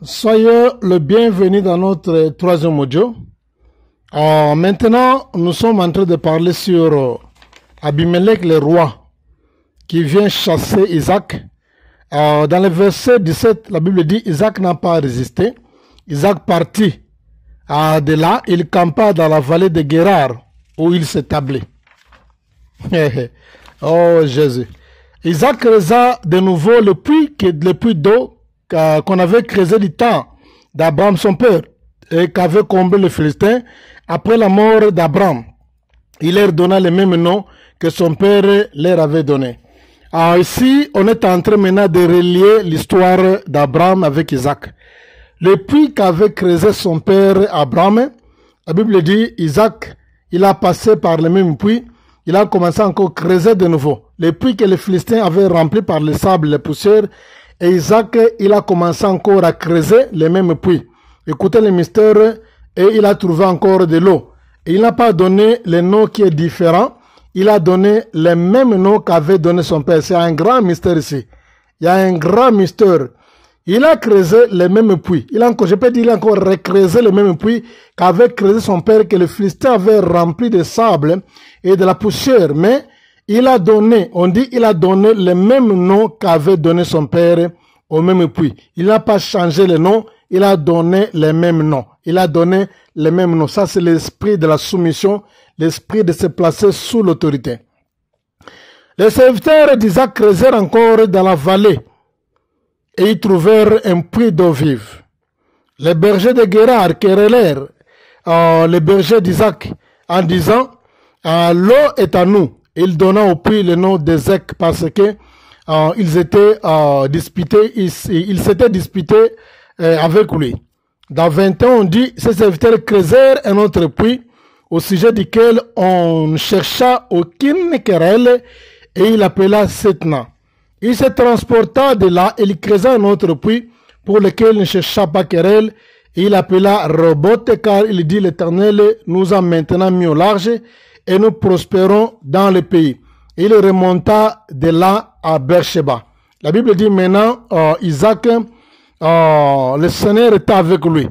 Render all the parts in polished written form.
Soyez le bienvenu dans notre troisième audio. Maintenant, nous sommes en train de parler sur Abimelech, le roi, qui vient chasser Isaac. Dans le verset 17, la Bible dit Isaac n'a pas résisté. Isaac partit de là, il campa dans la vallée de Guérar, où il s'établit. Oh Jésus. Isaac creusa de nouveau le puits d'eau qu'on avait creusé du temps d'Abraham son père et qu'avait comblé le Philistin après la mort d'Abraham. Il leur donna le même nom que son père leur avait donné. Alors ici, on est en train maintenant de relier l'histoire d'Abraham avec Isaac. Le puits qu'avait creusé son père Abraham, la Bible dit, Isaac, il a passé par le même puits, il a commencé encore à creuser de nouveau. Le puits que les Philistins avaient rempli par le sable, les poussières, et Isaac, il a commencé encore à creuser les mêmes puits. Écoutez le mystère, et il a trouvé encore de l'eau. Et il n'a pas donné le nom qui est différent, il a donné le même nom qu'avait donné son père. C'est un grand mystère ici. Il y a un grand mystère. Il a creusé les mêmes puits. Il a encore recreusé le même puits qu'avait creusé son père, que le Philistin avait rempli de sable et de la poussière. Mais il a donné, on dit, il a donné le même nom qu'avait donné son père au même puits. Il n'a pas changé le nom, il a donné le même nom. Il a donné le même nom. Ça, c'est l'esprit de la soumission, l'esprit de se placer sous l'autorité. Les serviteurs d'Isaac creusèrent encore dans la vallée et ils trouvèrent un puits d'eau vive. Les bergers de Guérar querellèrent les bergers d'Isaac en disant l'eau est à nous. Il donna au puits le nom d'Ézek parce que ils étaient disputés, ils s'étaient disputés avec lui. Dans 21, on dit, ces serviteurs creusèrent un autre puits au sujet duquel on ne chercha aucune querelle et il appela Setna. Il se transporta de là et il creusa un autre puits pour lequel il ne chercha pas querelle et il appela Robote car il dit l'Éternel nous a maintenant mis au large et nous prospérons dans le pays. Il remonta de là à Beersheba. La Bible dit maintenant, Isaac, le Seigneur était avec lui.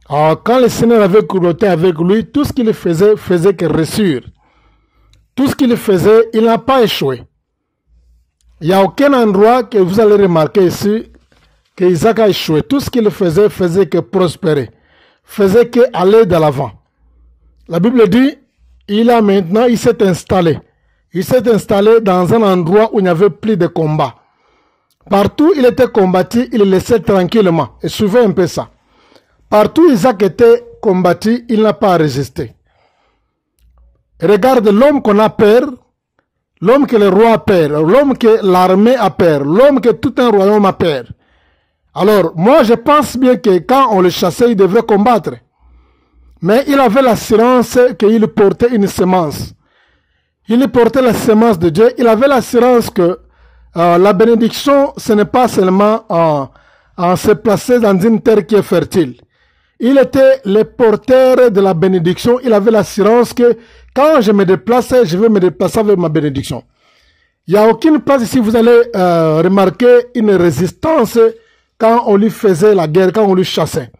Quand le Seigneur était avec lui, tout ce qu'il faisait que réussir. Tout ce qu'il faisait, il n'a pas échoué. Il n'y a aucun endroit que vous allez remarquer ici que Isaac a échoué. Tout ce qu'il faisait que prospérer. Faisait que aller de l'avant. La Bible dit, il s'est installé. Il s'est installé dans un endroit où il n'y avait plus de combat. Partout il était combattu, il le laissait tranquillement. Et suivez un peu ça. Partout Isaac était combattu, il n'a pas résisté. Regarde l'homme qu'on a peur, l'homme que le roi a peur, l'homme que l'armée a peur, l'homme que tout un royaume a peur. Alors, moi je pense bien que quand on le chassait, il devait combattre. Mais il avait l'assurance qu'il portait une semence. Il portait la semence de Dieu. Il avait l'assurance que la bénédiction, ce n'est pas seulement en se placer dans une terre qui est fertile. Il était le porteur de la bénédiction. Il avait l'assurance que quand je me déplace, je vais me déplacer avec ma bénédiction. Il n'y a aucune place ici, vous allez remarquer une résistance quand on lui faisait la guerre, quand on lui chassait.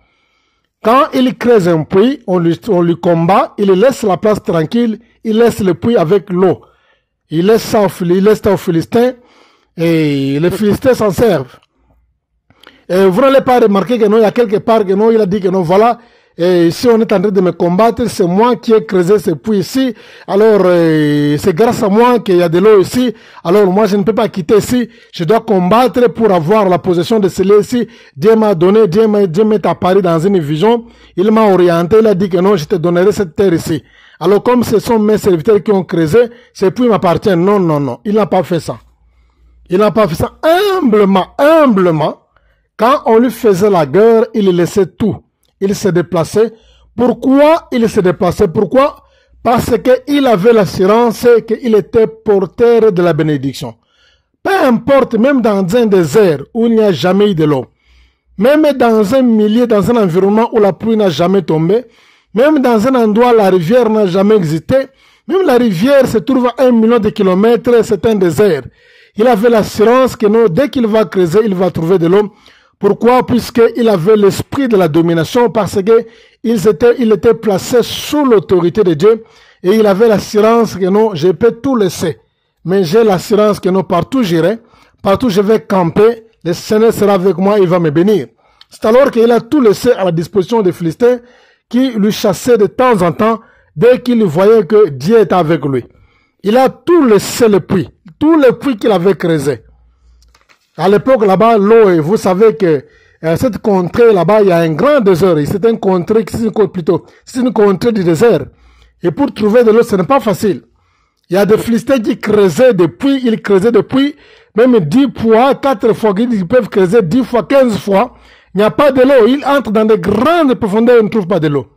Quand il creuse un puits, on lui combat, il laisse la place tranquille, il laisse le puits avec l'eau. Il laisse ça aux Philistins et les Philistins s'en servent. Et vous n'allez pas remarquer que non, il y a quelque part que non, il a dit que non, voilà, et si on est en train de me combattre, c'est moi qui ai creusé ce puits ici, alors c'est grâce à moi qu'il y a de l'eau ici, alors moi je ne peux pas quitter ici, je dois combattre pour avoir la possession de ce lieu ici. Dieu m'a donné, Dieu m'est apparu dans une vision, il m'a orienté, il a dit que non, je te donnerai cette terre ici. Alors comme ce sont mes serviteurs qui ont creusé, ce puits m'appartient. Non, non, non, il n'a pas fait ça. Il n'a pas fait ça humblement. Quand on lui faisait la guerre, il laissait tout. Il se déplaçait. Pourquoi il se déplaçait? Pourquoi? Parce qu'il avait l'assurance qu'il était porteur de la bénédiction. Peu importe, même dans un désert où il n'y a jamais eu de l'eau, même dans un milieu, dans un environnement où la pluie n'a jamais tombé, même dans un endroit où la rivière n'a jamais existé, même la rivière se trouve à 1 million de kilomètres, c'est un désert. Il avait l'assurance que non, dès qu'il va creuser, il va trouver de l'eau. Pourquoi? Puisqu'il avait l'esprit de la domination, parce qu'il était placé sous l'autorité de Dieu et il avait l'assurance que non, je peux tout laisser. Mais j'ai l'assurance que non, partout j'irai, partout je vais camper, le Seigneur sera avec moi, il va me bénir. C'est alors qu'il a tout laissé à la disposition des Philistins qui lui chassaient de temps en temps dès qu'il voyait que Dieu était avec lui. Il a tout laissé le puits, tout le puits qu'il avait creusé. À l'époque, là-bas, l'eau, vous savez que cette contrée, là-bas, il y a un grand désert. C'est une contrée, c'est une contrée du désert. Et pour trouver de l'eau, ce n'est pas facile. Il y a des Philistins qui creusaient des puits, ils creusaient des puits, même 10 fois, 4 fois, ils peuvent creuser 10 fois, 15 fois. Il n'y a pas de l'eau. Ils entrent dans de grandes profondeurs, ils ne trouvent pas de l'eau.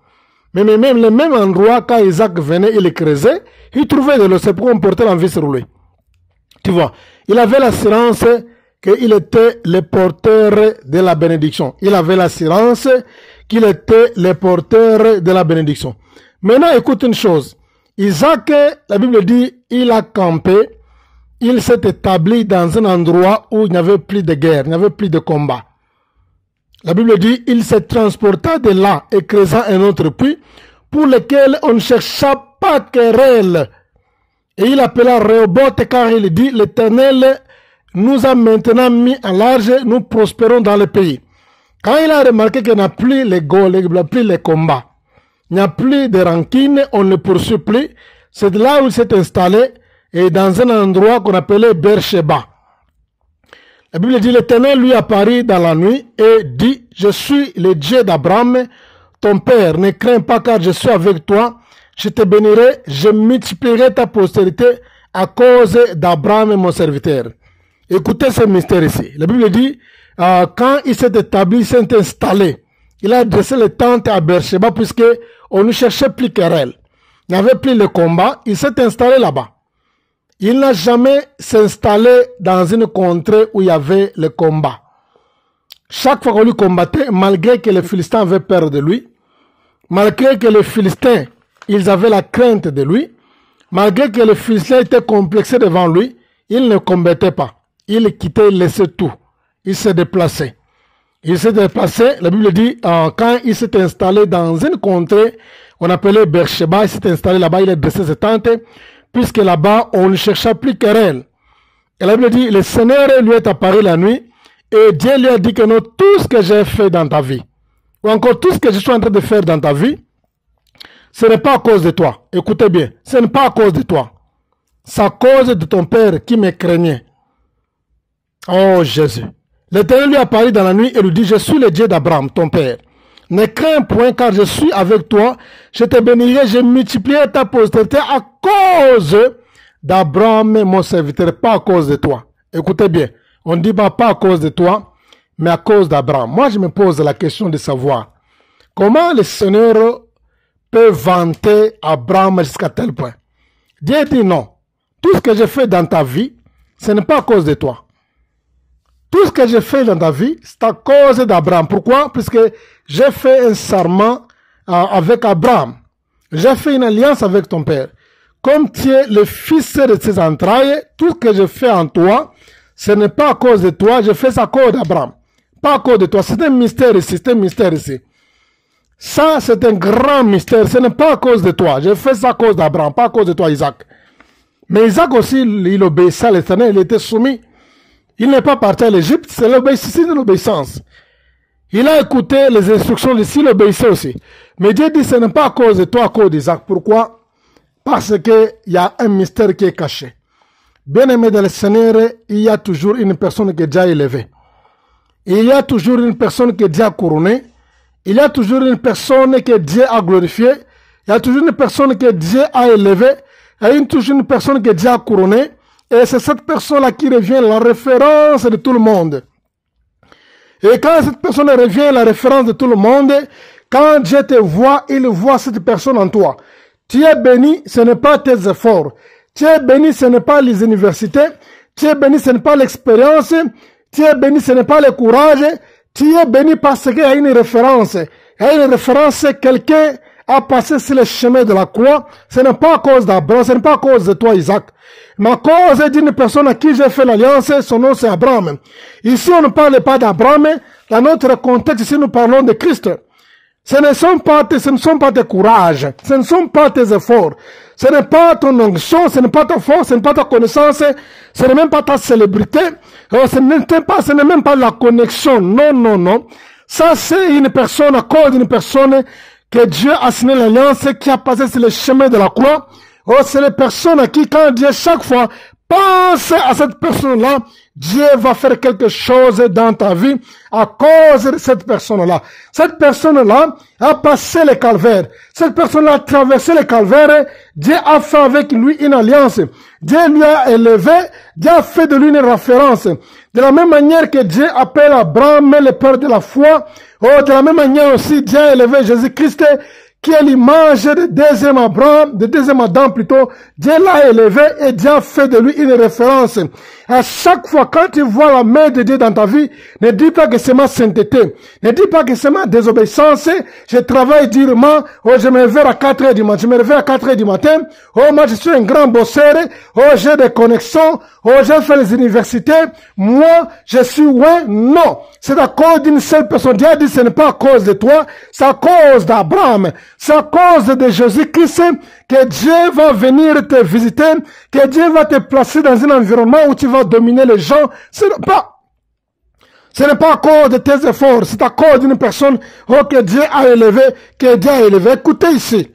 Mais même le même endroit, quand Isaac venait, il creusait, il trouvait de l'eau. C'est pourquoi on portait l'envie sur lui. Tu vois, il avait l'assurance qu'il était le porteur de la bénédiction. Il avait l'assurance qu'il était le porteur de la bénédiction. Maintenant, écoute une chose. Isaac, la Bible dit, il a campé, il s'est établi dans un endroit où il n'y avait plus de guerre, il n'y avait plus de combat. La Bible dit, il se transporta de là et creusa un autre puits pour lequel on ne chercha pas querelle. Et il appela Rehoboth car il dit, l'Éternel nous a maintenant mis en large, nous prospérons dans le pays. Quand il a remarqué qu'il n'y a plus les plus les combats, il n'y a plus de rancune, on ne le poursuit plus, c'est là où il s'est installé et dans un endroit qu'on appelait Beersheba. La Bible dit, l'Éternel lui apparut dans la nuit et dit, je suis le Dieu d'Abraham, ton père, ne crains pas car je suis avec toi, je te bénirai, je multiplierai ta postérité à cause d'Abraham mon serviteur. Écoutez ce mystère ici. La Bible dit, quand il s'est établi, il s'est installé, il a dressé les tentes à Beersheba puisque on ne cherchait plus querelle. Il n'y avait plus le combat, il s'est installé là-bas. Il n'a jamais s'installé dans une contrée où il y avait le combat. Chaque fois qu'on lui combattait, malgré que les Philistins avaient peur de lui, malgré que les Philistins, ils avaient la crainte de lui, malgré que les Philistins étaient complexés devant lui, il ne combattait pas. Il quittait, il laissait tout. Il s'est déplacé. Il s'est déplacé, la Bible dit, quand il s'est installé dans une contrée, on appelait Beersheba, il s'est installé là-bas, il a dressé ses tentes, puisque là-bas, on ne cherchait plus querelle. Et la Bible dit, le Seigneur lui est apparu la nuit, et Dieu lui a dit que non, tout ce que j'ai fait dans ta vie, ou encore tout ce que je suis en train de faire dans ta vie, ce n'est pas à cause de toi. Écoutez bien, ce n'est pas à cause de toi. C'est à cause de ton père qui me craignait. Oh Jésus. L'Éternel lui apparut dans la nuit et lui dit, je suis le Dieu d'Abraham, ton père. Ne crains point car je suis avec toi. Je te bénirai, je multiplierai ta postérité à cause d'Abraham, mon serviteur, pas à cause de toi. Écoutez bien, on ne dit pas à cause de toi, mais à cause d'Abraham. Moi, je me pose la question de savoir comment le Seigneur peut vanter Abraham jusqu'à tel point. Dieu dit non. Tout ce que j'ai fait dans ta vie, ce n'est pas à cause de toi. Tout ce que j'ai fait dans ta vie, c'est à cause d'Abraham. Pourquoi? Puisque j'ai fait un serment avec Abraham. J'ai fait une alliance avec ton père. Comme tu es le fils de ses entrailles, tout ce que je fais en toi, ce n'est pas à cause de toi, je fais ça à cause d'Abraham. Pas à cause de toi. C'est un mystère ici, c'est un mystère ici. Ça, c'est un grand mystère. Ce n'est pas à cause de toi. Je fais ça à cause d'Abraham, pas à cause de toi, Isaac. Mais Isaac aussi, il obéissait à l'Éternel, il était soumis. Il n'est pas parti à l'Égypte, c'est l'obéissance. Il a écouté les instructions de s'il obéissait aussi. Mais Dieu dit, ce n'est pas à cause de toi, à cause d'Isaac. Pourquoi? Parce qu'il y a un mystère qui est caché. Bien-aimé dans le Seigneur, il y a toujours une personne que Dieu a élevée. Il y a toujours une personne que Dieu a couronnée. Il y a toujours une personne que Dieu a glorifiée. Il y a toujours une personne que Dieu a élevée. Il y a toujours une personne que Dieu a couronnée. Et c'est cette personne-là qui revient la référence de tout le monde. Et quand cette personne revient la référence de tout le monde, quand Dieu te voit, il voit cette personne en toi. Tu es béni, ce n'est pas tes efforts. Tu es béni, ce n'est pas les universités. Tu es béni, ce n'est pas l'expérience. Tu es béni, ce n'est pas le courage. Tu es béni parce qu'il y a une référence. Il y a une référence, quelqu'un a passé sur le chemin de la croix. Ce n'est pas à cause d'Abraham, ce n'est pas à cause de toi, Isaac. Mais à cause d'une personne à qui j'ai fait l'alliance, son nom c'est Abraham. Ici, on ne parle pas d'Abraham, dans notre contexte, si nous parlons de Christ, ce ne sont pas tes courages, ce ne sont pas tes efforts, ce n'est pas ton onction, ce n'est pas ta force, ce n'est pas ta connaissance, ce n'est même pas ta célébrité, ce n'est même pas la connexion. Non, non, non. Ça, c'est une personne, à cause d'une personne que Dieu a signé l'alliance, qui a passé sur le chemin de la croix. Oh, c'est les personnes à qui, quand Dieu chaque fois pense à cette personne-là, Dieu va faire quelque chose dans ta vie à cause de cette personne-là. Cette personne-là a passé le calvaire. Cette personne-là a traversé le calvaire. Dieu a fait avec lui une alliance. Dieu lui a élevé. Dieu a fait de lui une référence. De la même manière que Dieu appelle Abraham le père de la foi, oh, de la même manière aussi Dieu a élevé Jésus-Christ, qui est l'image de deuxième Adam plutôt. Dieu l'a élevé et Dieu a fait de lui une référence. À chaque fois, quand tu vois la main de Dieu dans ta vie, ne dis pas que c'est ma sainteté. Ne dis pas que c'est ma désobéissance. Je travaille durement. Oh, je me réveille à 4 heures du matin. Je me réveille à 4 heures du matin. Oh, moi, je suis un grand bosseur. Oh, j'ai des connexions. Oh, j'ai fait les universités. Moi, je suis loin. Non. C'est à cause d'une seule personne. Dieu a dit, ce n'est pas à cause de toi. C'est à cause d'Abraham. C'est à cause de Jésus-Christ que Dieu va venir te visiter, que Dieu va te placer dans un environnement où tu vas dominer les gens. Ce n'est pas à cause de tes efforts, c'est à cause d'une personne que Dieu a élevé, Écoutez ici.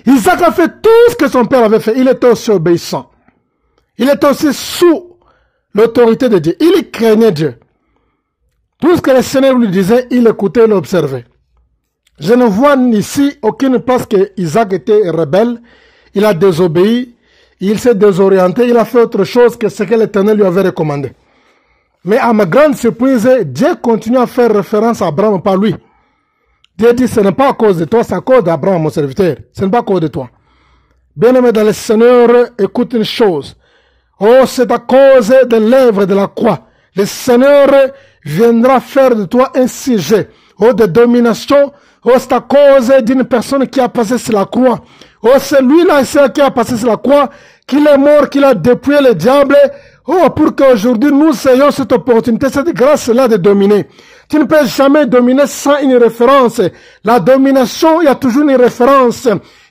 Isaac a fait tout ce que son père avait fait. Il était aussi obéissant. Il était aussi sous l'autorité de Dieu. Il craignait Dieu. Tout ce que le Seigneur lui disait, il écoutait et l'observait. Je ne vois ici aucune place que Isaac était rebelle. Il a désobéi. Il s'est désorienté. Il a fait autre chose que ce que l'Éternel lui avait recommandé. Mais à ma grande surprise, Dieu continue à faire référence à Abraham par lui. Dieu dit, ce n'est pas à cause de toi, c'est à cause d'Abraham, mon serviteur. Ce n'est pas à cause de toi. Bien-aimé dans le Seigneur, écoute une chose. Oh, c'est à cause de l'œuvre de la croix. Le Seigneur viendra faire de toi un sujet. Oh, de domination. Oh, c'est à cause d'une personne qui a passé sur la croix. Oh, c'est lui-là qui a passé sur la croix, qu'il est mort, qu'il a dépouillé le diable. Oh, pour qu'aujourd'hui nous ayons cette opportunité, cette grâce-là de dominer. Tu ne peux jamais dominer sans une référence. La domination, il y a toujours une référence.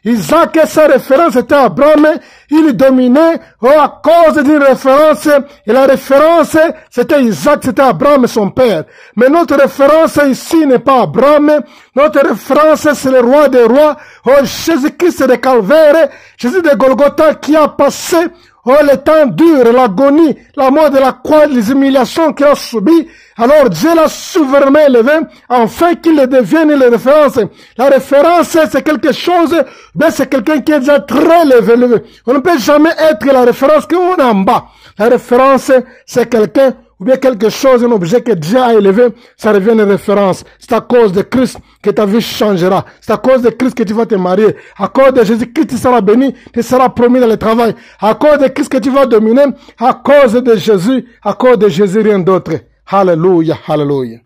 Isaac, sa référence était Abraham, il dominait à cause d'une référence, et la référence, c'était Isaac, c'était Abraham, son père. Mais notre référence ici n'est pas Abraham, notre référence, c'est le roi des rois, Jésus-Christ de Calvaire, Jésus de Golgotha qui a passé le temps dur, l'agonie, la mort de la croix, les humiliations qu'il a subies. Alors Dieu l'a souverainement élevé, afin qu'il devienne la référence. La référence, c'est quelque chose, mais c'est quelqu'un qui est déjà très élevé. On ne peut jamais être la référence qu'on est en bas. La référence, c'est quelqu'un, ou bien quelque chose, un objet que Dieu a élevé, ça devient une référence. C'est à cause de Christ que ta vie changera. C'est à cause de Christ que tu vas te marier. À cause de Jésus-Christ, tu seras béni, tu seras promis dans le travail. À cause de Christ que tu vas dominer. À cause de Jésus, rien d'autre. Alléluia, alléluia.